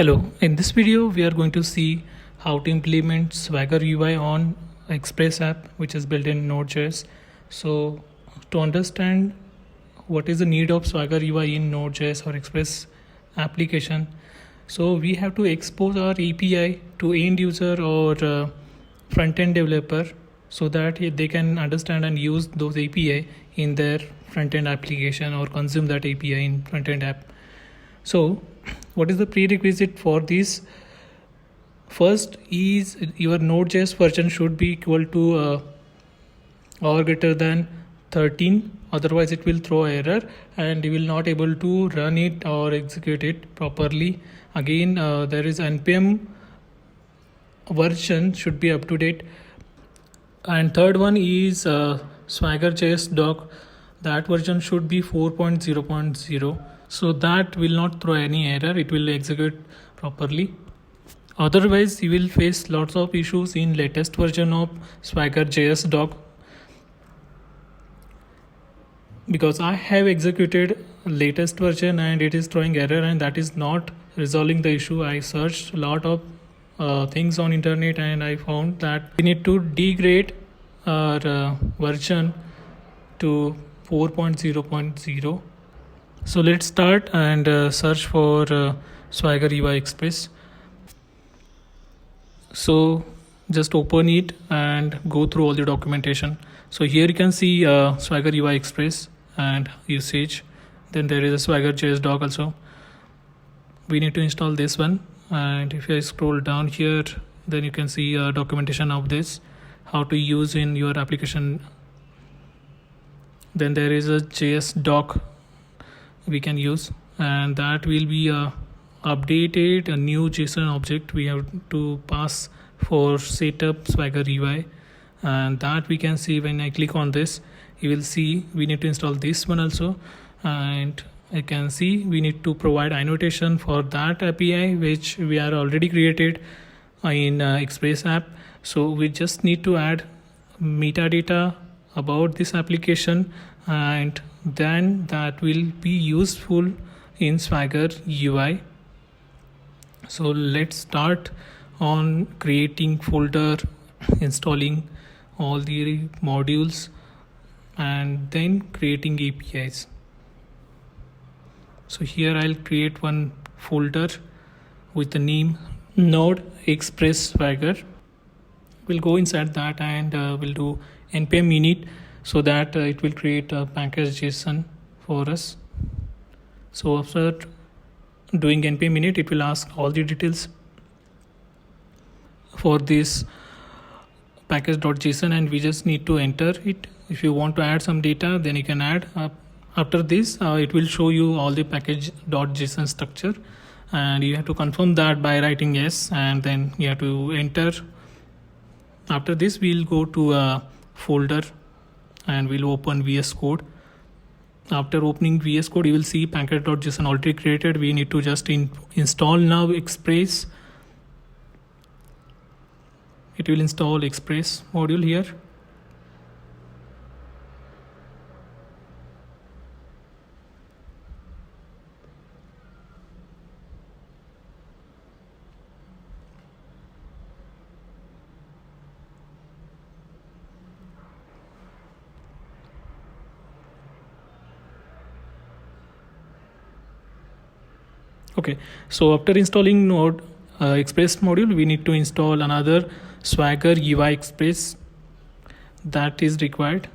Hello, in this video we are going to see how to implement Swagger UI on Express app which is built in Node.js. So to understand what is the need of Swagger UI in Node.js or Express application, so we have to expose our API to end user or front-end developer so that they can understand and use those API in their front-end application or consume that API in front-end app. So what is the prerequisite for this? First is your Node.js version should be equal to or greater than 13, otherwise it will throw error and you will not able to run it or execute it properly. Again, there is npm version should be up to date. And third one is Swagger.js doc, that version should be 4.0.0, so that will not throw any error, it will execute properly. Otherwise you will face lots of issues in latest version of Swagger.js doc, because I have executed latest version and it is throwing error and that is not resolving the issue. I searched a lot of things on internet and I found that we need to degrade our version to 4.0.0. So let's start and search for Swagger UI Express. So just open it and go through all the documentation. So here you can see Swagger UI Express and usage. Then there is a Swagger.js doc also. We need to install this one, and if I scroll down here, then you can see documentation of this, how to use in your application. Then there is a JS doc we can use, and that will be updated a new JSON object we have to pass for setup Swagger UI, and that we can see when I click on this. You will see we need to install this one also, and I can see we need to provide annotation for that API which we are already created in Express app. So we just need to add metadata about this application, and then that will be useful in Swagger UI. So let's start on creating folder, installing all the modules, and then creating APIs. So here I'll create one folder with the name Node Express Swagger. We'll go inside that and we'll do npm init so that it will create a package JSON for us. So after doing npm init, it will ask all the details for this package.json and we just need to enter it. If you want to add some data, then you can add. After this, it will show you all the package.json structure, and you have to confirm that by writing yes, and then you have to enter. After this, we'll go to a folder and we'll open VS Code. After opening VS Code, you will see package.json already created. We need to just install now Express. It will install Express module here. Okay, so after installing Node Express module, we need to install another Swagger UI Express that is required.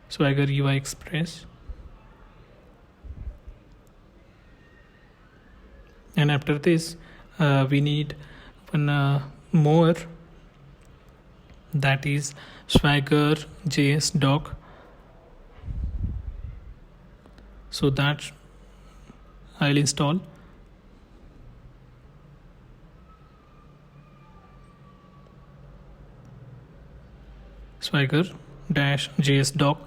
Swagger UI Express, and after this we need one more, that is Swagger JS doc. So that I'll install. Swagger-js doc.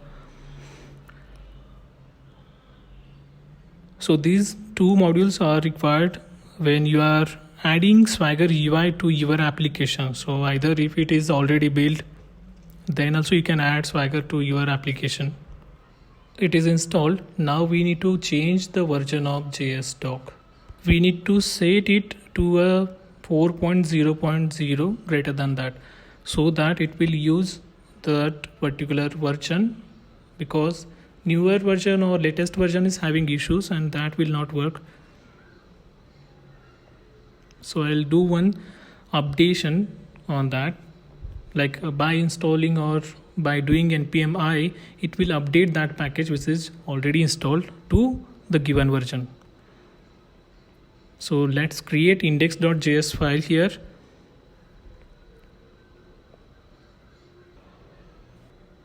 So these two modules are required when you are adding Swagger UI to your application. So either if it is already built, then also you can add Swagger to your application. It is installed. Now we need to change the version of JS doc. we need to set it to a 4.0.0 greater than that, so that it will use that particular version, because newer version or latest version is having issues and that will not work. So I'll do one updation on that, like by installing or by doing npm I, it will update that package which is already installed to the given version. So let's create index.js file here.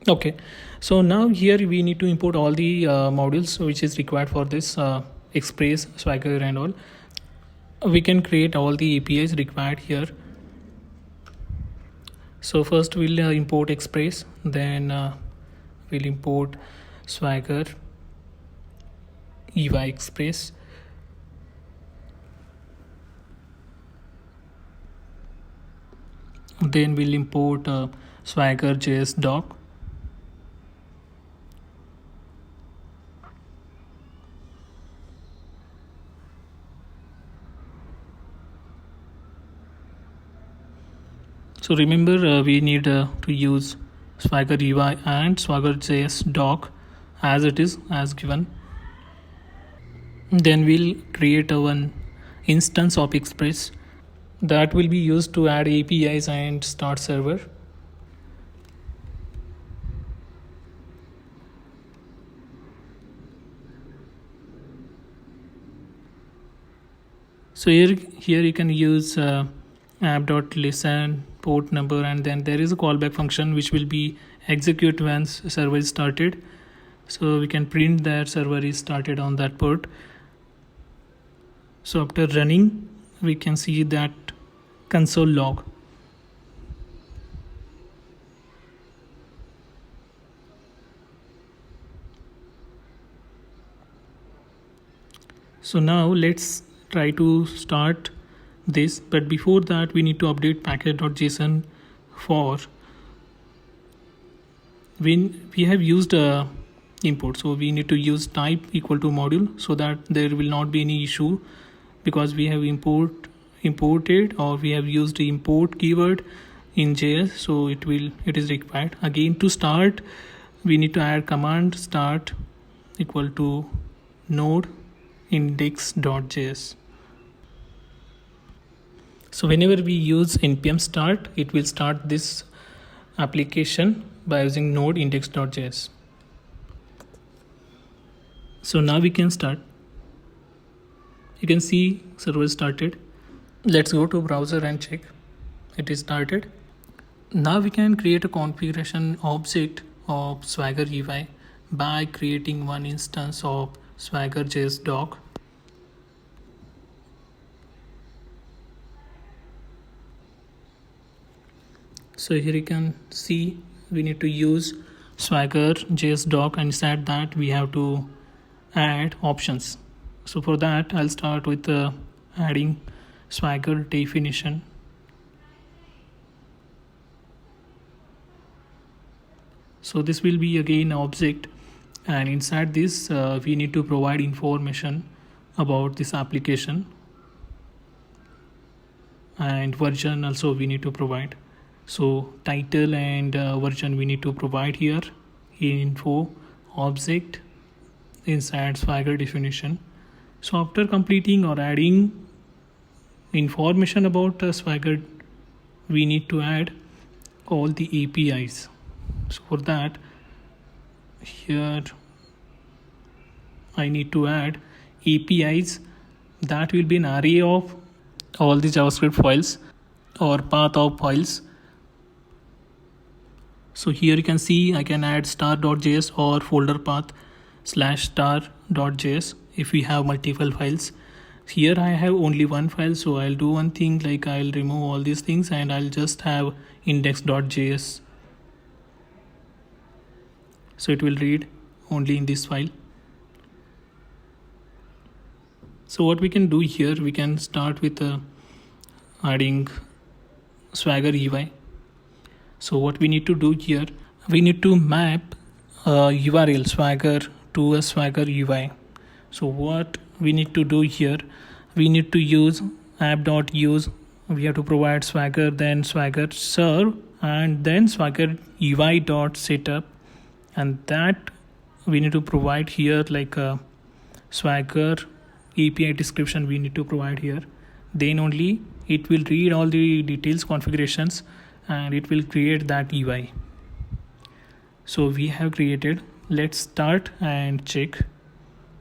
Okay, so now here we need to import all the modules which is required for this Express, Swagger and all. We can create all the APIs required here. So first we'll import Express, then we'll import Swagger, EVA Express. Then we'll import Swagger JS doc. So remember we need to use Swagger EVA and Swagger JS doc as it is, as given. Then we'll create one instance of Express that will be used to add APIs and start server. So here you can use app.listen port number, and then there is a callback function which will be execute once server is started. So we can print that server is started on that port. So after running, we can see that console log. So now let's try to start this, but before that we need to update package.json for when we have used import. So we need to use type equal to module, so that there will not be any issue, because we have imported or we have used the import keyword in JS, so it is required. Again, to start we need to add command start equal to node index.js. So whenever we use npm start, it will start this application by using node index.js. So now we can start. You can see server started. Let's go to browser and check it is started. Now we can create a configuration object of Swagger EVA by creating one instance of Swagger JS doc. So here you can see we need to use Swagger JS doc, and inside that we have to add options. So for that I'll start with adding Swagger definition. So this will be again an object, and inside this we need to provide information about this application, and version also we need to provide. So title and version we need to provide here in info object inside Swagger definition. So after completing or adding information about Swagger, we need to add all the APIs. So for that, here I need to add APIs that will be an array of all the JavaScript files or path of files. So here you can see I can add star.js or folder path /star.js if we have multiple files. Here I have only one file, so I'll do one thing, like I'll remove all these things and I'll just have index.js. So it will read only in this file. So what we can do here, we can start with adding Swagger EVA. So what we need to do here, we need to map URL Swagger to a Swagger EVA. So what we need to do here, we need to use app.use. We have to provide Swagger, then Swagger serve, and then Swagger UI.setup, and that we need to provide here like a Swagger API description we need to provide here. Then only it will read all the details configurations and it will create that UI. So we have created. Let's start and check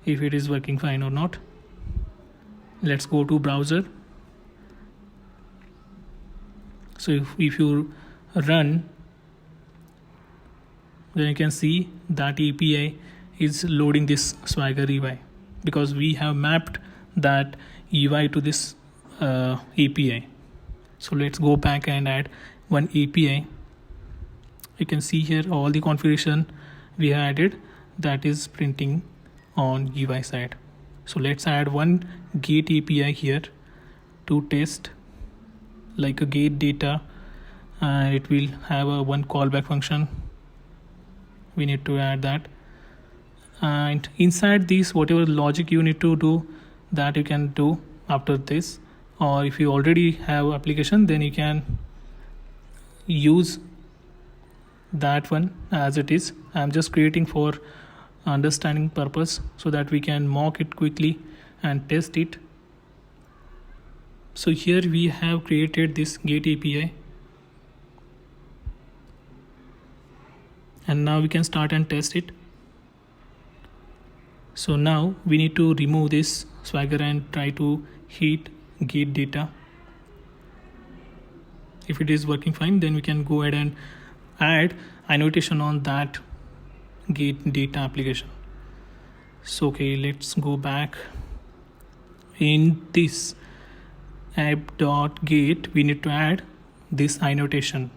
if it is working fine or not. Let's go to browser. So if you run, then you can see that API is loading this Swagger UI because we have mapped that UI to this API. So let's go back and add one API. You can see here all the configuration we have added that is printing on UI side. So let's add one gate API here to test, like a gate data, and it will have a one callback function. We need to add that, and inside this whatever logic you need to do, that you can do after this, or if you already have application then you can use that one as it is. I'm just creating for understanding purpose so that we can mock it quickly and test it. So here we have created this gate API, and now we can start and test it. So now we need to remove this Swagger and try to hit gate data. If it is working fine, then we can go ahead and add annotation on that gate data application. So okay, let's go back. In this app.get we need to add this annotation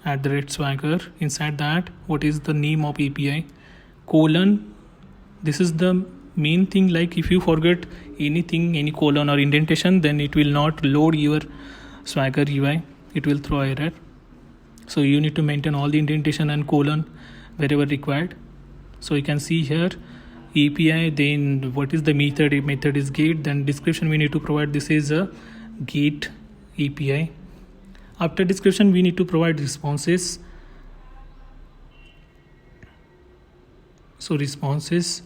@Swagger. Inside that, what is the name of API colon. This is the main thing, like if you forget anything, any colon or indentation, then it will not load your Swagger UI, it will throw error. So you need to maintain all the indentation and colon wherever required. So you can see here API, then what is the method is gate, then description we need to provide this is a gate API. After description we need to provide responses. So responses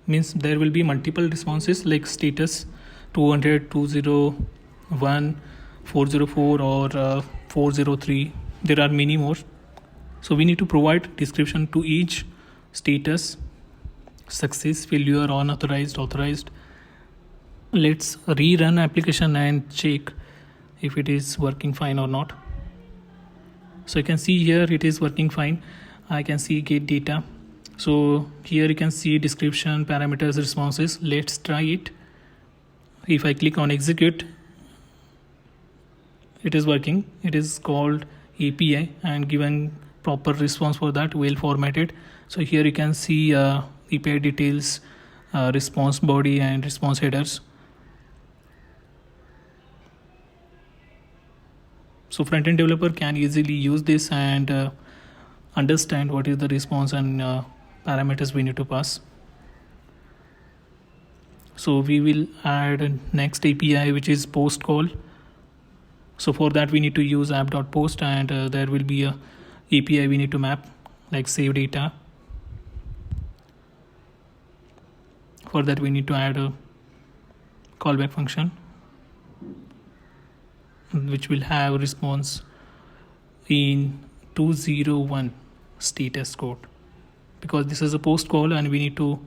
means there will be multiple responses like status 200, 201, 404 or 403. There are many more. So we need to provide description to each status: success, failure, unauthorized, authorized. Let's rerun application and check if it is working fine or not. So you can see here it is working fine. I can see get data. So here you can see description, parameters, responses. Let's try it. If I click on execute, it is working. It is called API and given proper response for that, well formatted. So here you can see API details, response body and response headers. So front-end developer can easily use this and understand what is the response and parameters we need to pass. So we will add next API, which is post call. So for that we need to use app.post, and there will be a API we need to map, like save data. For that we need to add a callback function which will have response in 201 status code, because this is a post call and we need to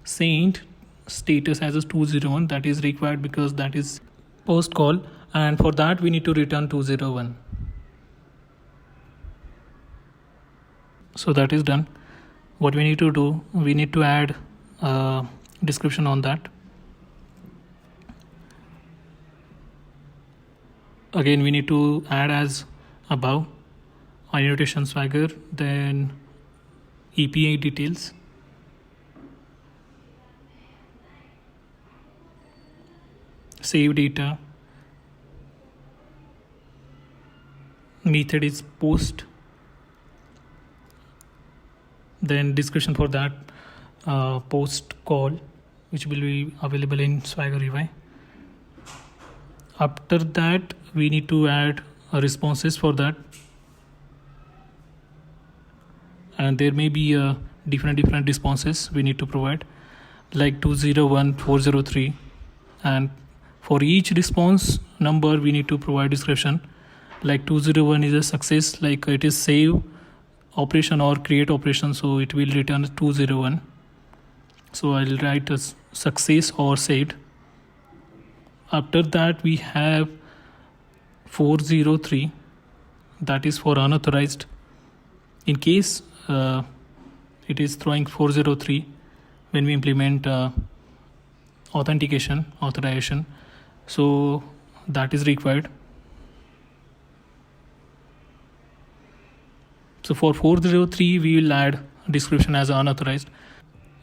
send status as a 201. That is required because that is post call, and for that we need to return 201. So that is done. What we need to do, we need to add a description on that. Again we need to add as above: annotation Swagger, then API details, save data, method is post, then description for that post call which will be available in Swagger UI. After that, we need to add responses for that, and there may be different responses we need to provide, like 201, 403, and for each response number we need to provide description. Like 201 is a success, like it is save operation or create operation, so it will return 201. So I'll write as success or saved. After that, we have 403, that is for unauthorized. In case it is throwing 403 when we implement authorization, so that is required. So for 403, we will add description as unauthorized.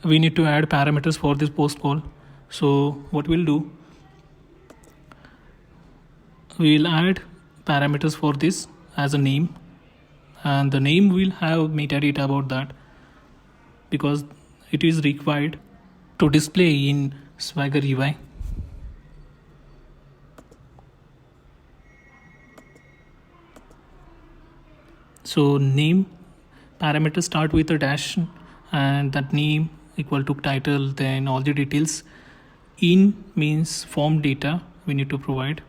We need to add parameters for this post call. So what we'll do, we will add parameters for this as a name, and the name will have metadata about that because it is required to display in Swagger UI. So name parameters start with a dash, and that name equal to title, then all the details. In means form data we need to provide,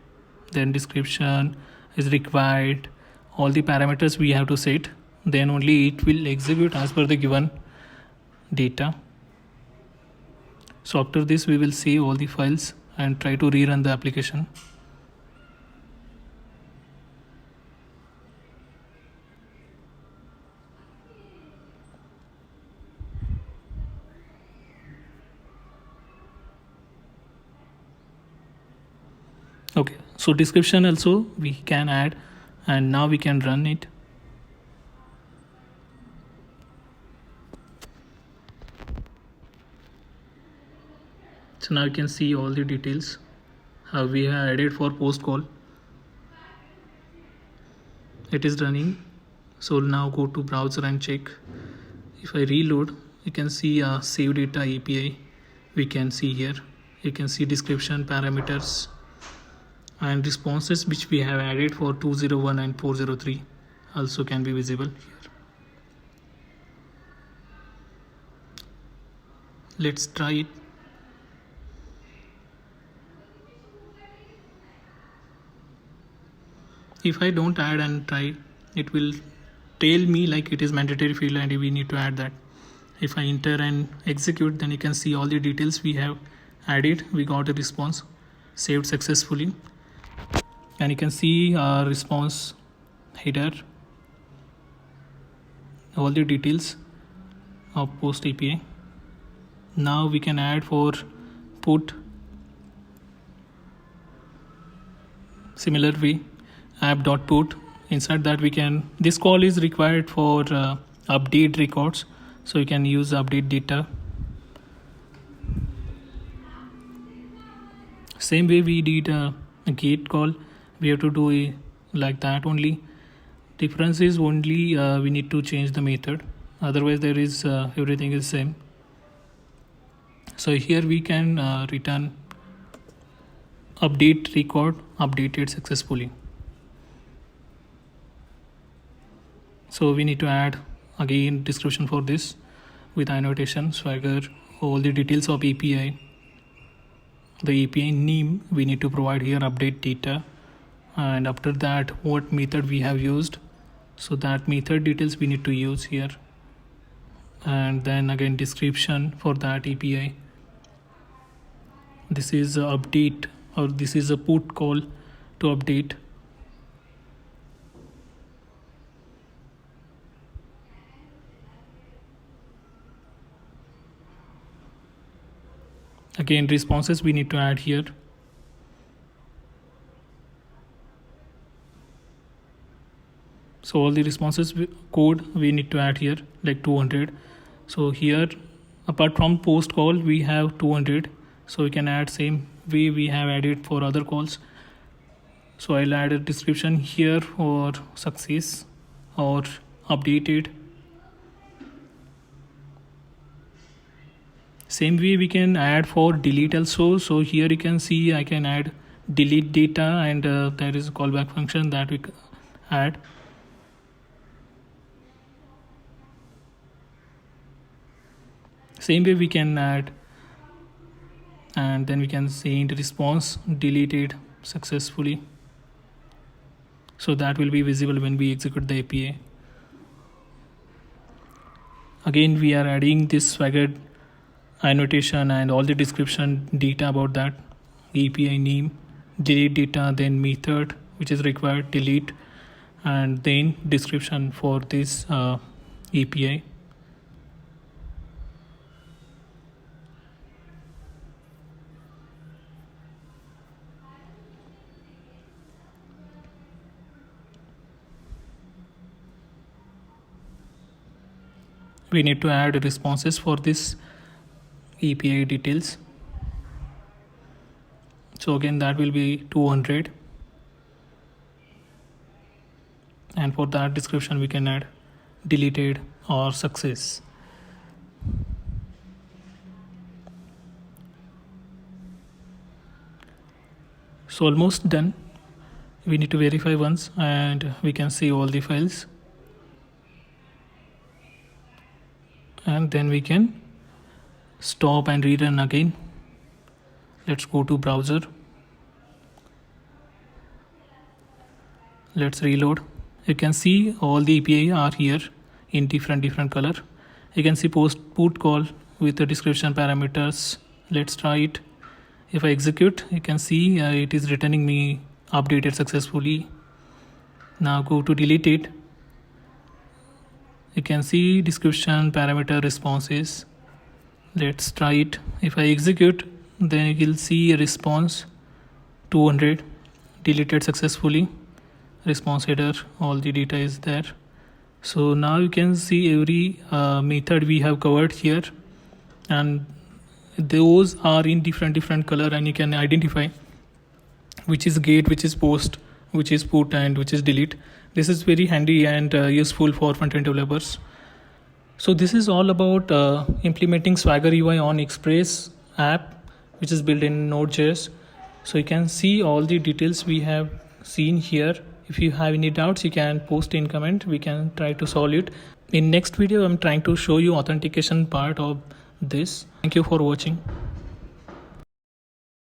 then description is required, all the parameters we have to set, then only it will execute as per the given data. So after this, we will save all the files and try to rerun the application. Okay, so description also we can add, and now we can run it. So now you can see all the details how we have added for post call. It is running. So now go to browser and check. If I reload, you can see save data API. We can see here. You can see description, parameters, and responses which we have added for 201 and 403 also can be visible here. Let's try it. If I don't add and try, it will tell me like it is mandatory field ID, we need to add that. If I enter and execute, then you can see all the details we have added. We got a response saved successfully, and you can see our response header, all the details of post API. Now we can add for put similar way, app.put. Inside that we can, this call is required for update records, so you can use update data. Same way we did a gate call, we have to do it like that only. Difference is only we need to change the method, otherwise there is everything is same. So here we can return update record updated successfully. So we need to add again description for this with annotation, Swagger, all the details of API. The API name we need to provide here, update data, and after that what method we have used, so that method details we need to use here, and then again description for that API. This is a update, or this is a put call to update. Again responses we need to add here. So all the responses code we need to add here, like 200. So here apart from post call we have 200, so we can add same way we have added for other calls. So I'll add a description here for success or updated. Same way we can add for delete also. So here you can see I can add delete data, and there is a callback function that we add. Same way we can add, and then we can say the response deleted successfully, so that will be visible when we execute the API. Again, we are adding this Swagger annotation and all the description data about that API name, delete data, then method which is required, delete, and then description for this API. We need to add responses for this API details. So again, that will be 200. And for that description, we can add deleted or success. So almost done. We need to verify once, and we can see all the files. And then we can stop and rerun again. Let's go to browser. Let's reload. You can see all the API are here in different color. You can see post put call with the description parameters. Let's try it. If I execute, you can see it is returning me updated successfully. Now go to delete it. You can see description parameter responses. Let's try it. If I execute, then you will see a response 200 deleted successfully. Response header, all the data is there. So now you can see every method we have covered here, and those are in different color, and you can identify which is get, which is post, which is put, and which is delete. This is very handy and useful for front-end developers. So this is all about implementing Swagger UI on Express app, which is built in Node.js. So you can see all the details we have seen here. If you have any doubts, you can post in comment. We can try to solve it. In next video, I'm trying to show you authentication part of this. Thank you for watching.